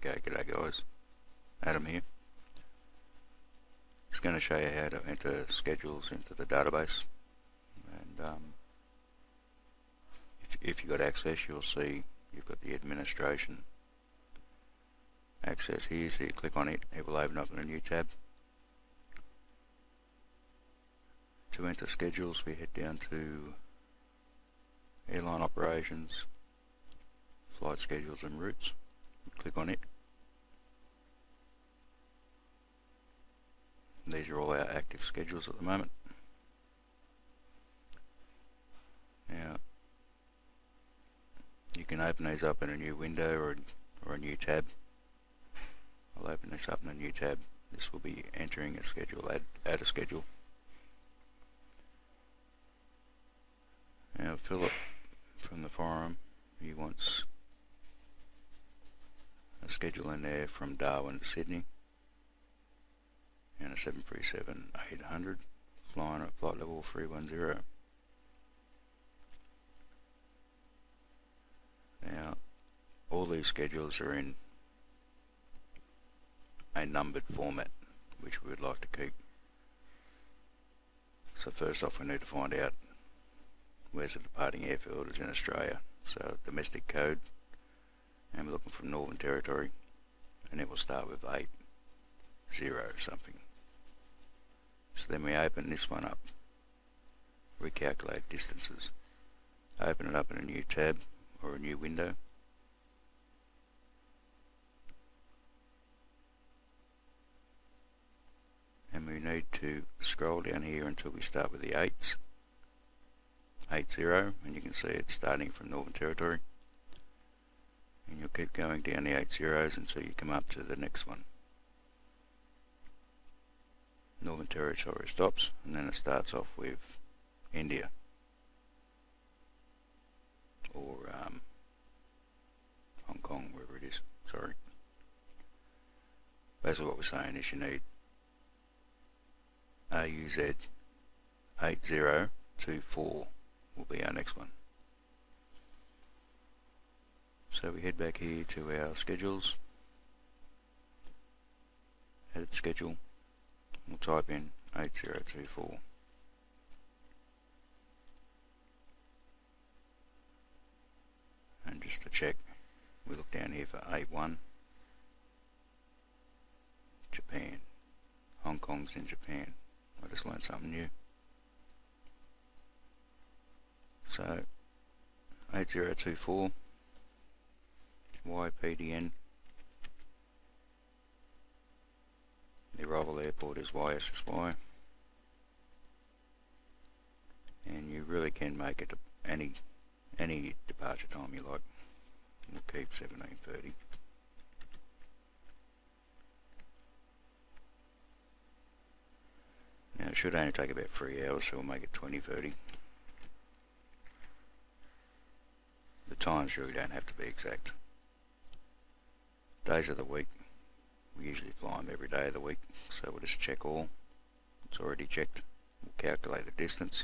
Okay, g'day guys, Adam here. Just going to show you how to enter schedules into the database, and if you've got access, you'll see you've got the administration access here, so you click on it, it will open up in a new tab. To enter schedules, we head down to airline operations, flight schedules and routes, click on it. These are all our active schedules at the moment. Now, you can open these up in a new window or a new tab. I'll open this up in a new tab. This will be entering a schedule, add a schedule. Now Philip from the forum, he wants a schedule in there from Darwin to Sydney, and a 737-800 flying at flight level 310. Now, all these schedules are in a numbered format, which we would like to keep. So first off, we need to find out where's the departing airfield is in Australia. So domestic code, and we're looking for Northern Territory, and it will start with 80 something. So then we open this one up, recalculate distances, open it up in a new tab or a new window. And we need to scroll down here until we start with the 8s, 80, and you can see it's starting from Northern Territory. And you'll keep going down the 80s until you come up to the next one. Northern Territory stops, and then it starts off with India, or Hong Kong, wherever it is, sorry. Basically what we're saying is you need AUZ 8024 will be our next one. So we head back here to our schedules, edit schedule, we'll type in 8024. And just to check, we look down here for 81, Japan. Hong Kong's in Japan. I just learned something new. So 8024 YPDN, the arrival airport is YSSY, and you really can make it any departure time you like. We'll keep 17:30. Now it should only take about 3 hours, so we'll make it 20:30. The times really don't have to be exact. Days of the week, we usually fly them every day of the week, so we'll just check all. It's already checked. We'll calculate the distance.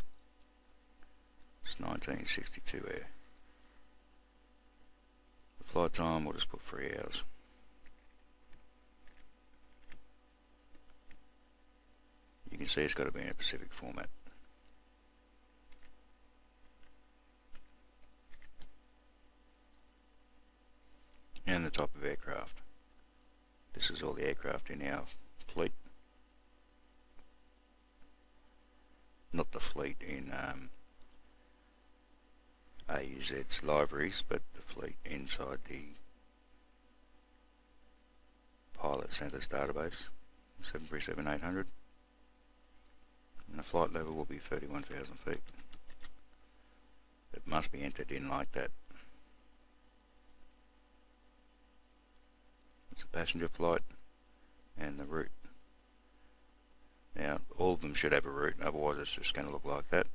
It's 1962 air. The flight time, we'll just put 3 hours. You can see it's got to be in a Pacific format. And the type of aircraft. This is all the aircraft in our fleet. Not the fleet in AUZ's libraries, but the fleet inside the Pilot Centre's database, 737-800. And the flight level will be 31,000 feet. It must be entered in like that. It's a passenger flight and the route. Now all of them should have a route, otherwise it's just going to look like that.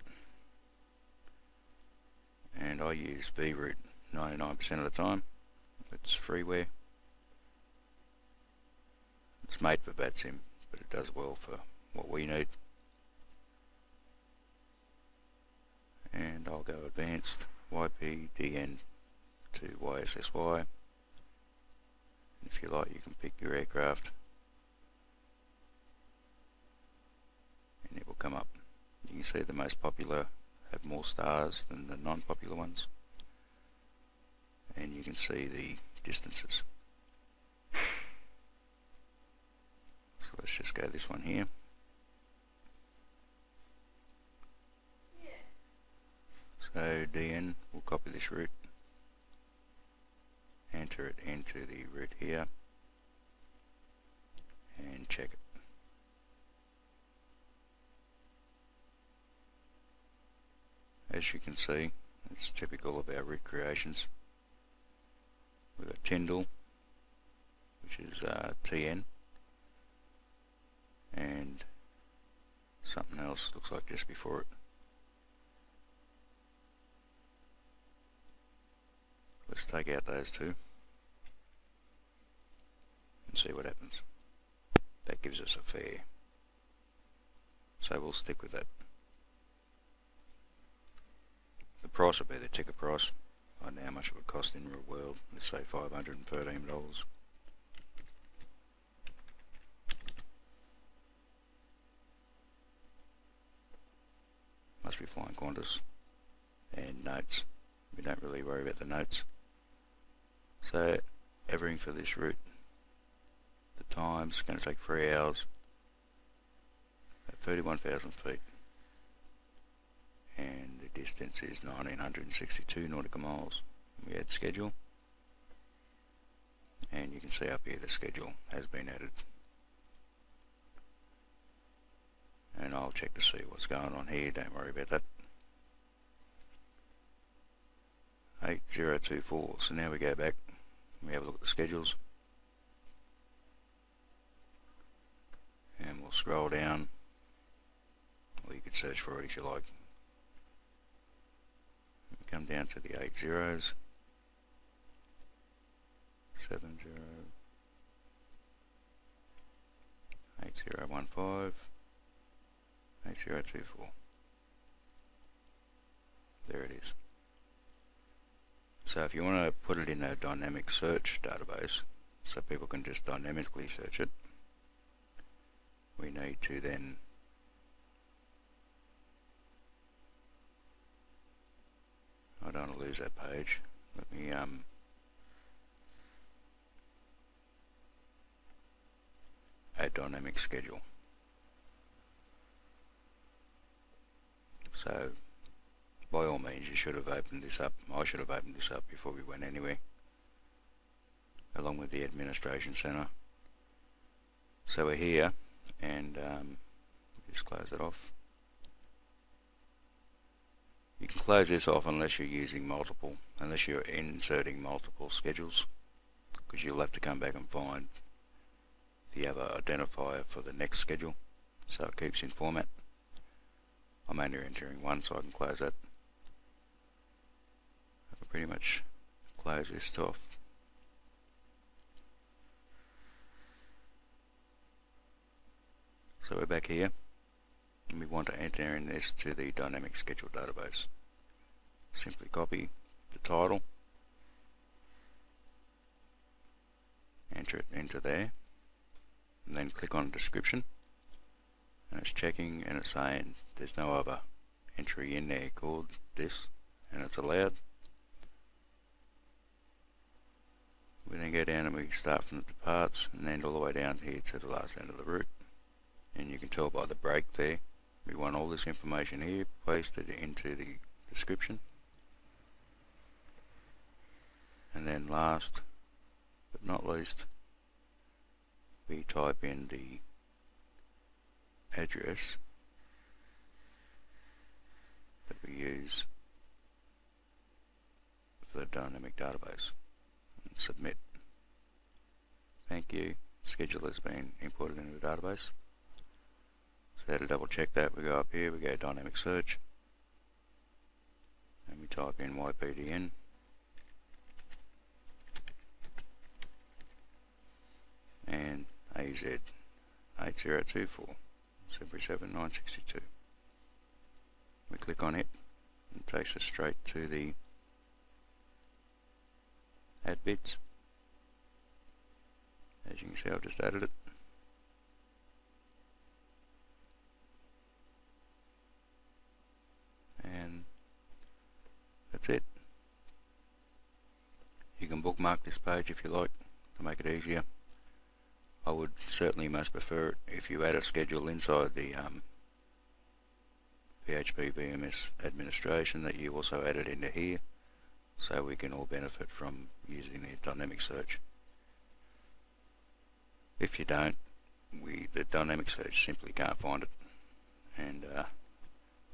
And I use VRoute 99% of the time. It's freeware. It's made for VATSIM, but it does well for what we need. And I'll go advanced YPDN to YSSY. If you like, you can pick your aircraft and it will come up. You can see the most popular have more stars than the non-popular ones, and you can see the distances. So let's just go this one here. So DN will copy this route, enter it into the route here, and check it. As you can see, it's typical of our route creations. We've got Tyndall, which is TN, and something else looks like just before it. Let's take out those two and see what happens. That gives us a fare, so we'll stick with that. The price will be the ticket price. I don't know how much it would cost in real world. Let's say $513. Must be flying Qantas. And notes. We don't really worry about the notes. So everything for this route. The time's going to take 3 hours at 31,000 feet. And the distance is 1962 nautical miles. We add schedule, and you can see up here the schedule has been added, and I'll check to see what's going on here, don't worry about that. 8024, so now we go back, we have a look at the schedules, and we'll scroll down, or you could search for it if you like. Come down to the 8 zeros, 70, 8015, 8024. There it is. So if you want to put it in a dynamic search database, so people can just dynamically search it, we need to then I don't want to lose that page. Let me add dynamic schedule. So by all means you should have opened this up. I should have opened this up before we went anywhere, along with the administration center. So we're here, and just close it off. You can close this off unless you're using unless you're inserting multiple schedules, because you'll have to come back and find the other identifier for the next schedule, so it keeps in format. I'm only entering one, so I can close that. I can pretty much close this off. So we're back here, and we want to enter in this to the dynamic schedule database. Simply copy the title, enter it into there, and then click on description, and it's checking and it's saying there's no other entry in there called this, and it's allowed. We then go down and we start from the departs and end all the way down here to the last end of the route, and you can tell by the break there we want all this information here pasted into the description. And then last but not least, we type in the address that we use for the dynamic database and submit. Thank you. Schedule has been imported into the database. So to double check that, we go up here, we go dynamic search, and we type in YPDN. And AUZ 8024 77962. We click on it and it takes us straight to the add bids. As you can see, I've just added it. And that's it. You can bookmark this page if you like to make it easier. I would certainly most prefer it if you add a schedule inside the phpvms administration that you also add it into here, so we can all benefit from using the dynamic search. If you don't, the dynamic search simply can't find it, and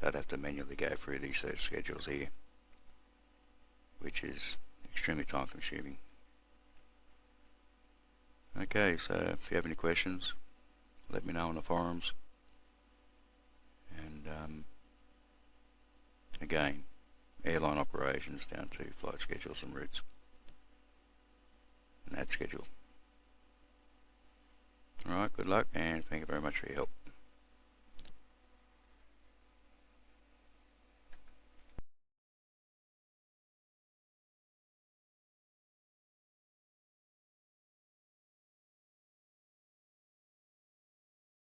they'd have to manually go through these search schedules here, which is extremely time consuming. Okay, so if you have any questions, let me know on the forums. And again, airline operations down to flight schedules and routes, and add schedule. Alright, good luck, and thank you very much for your help.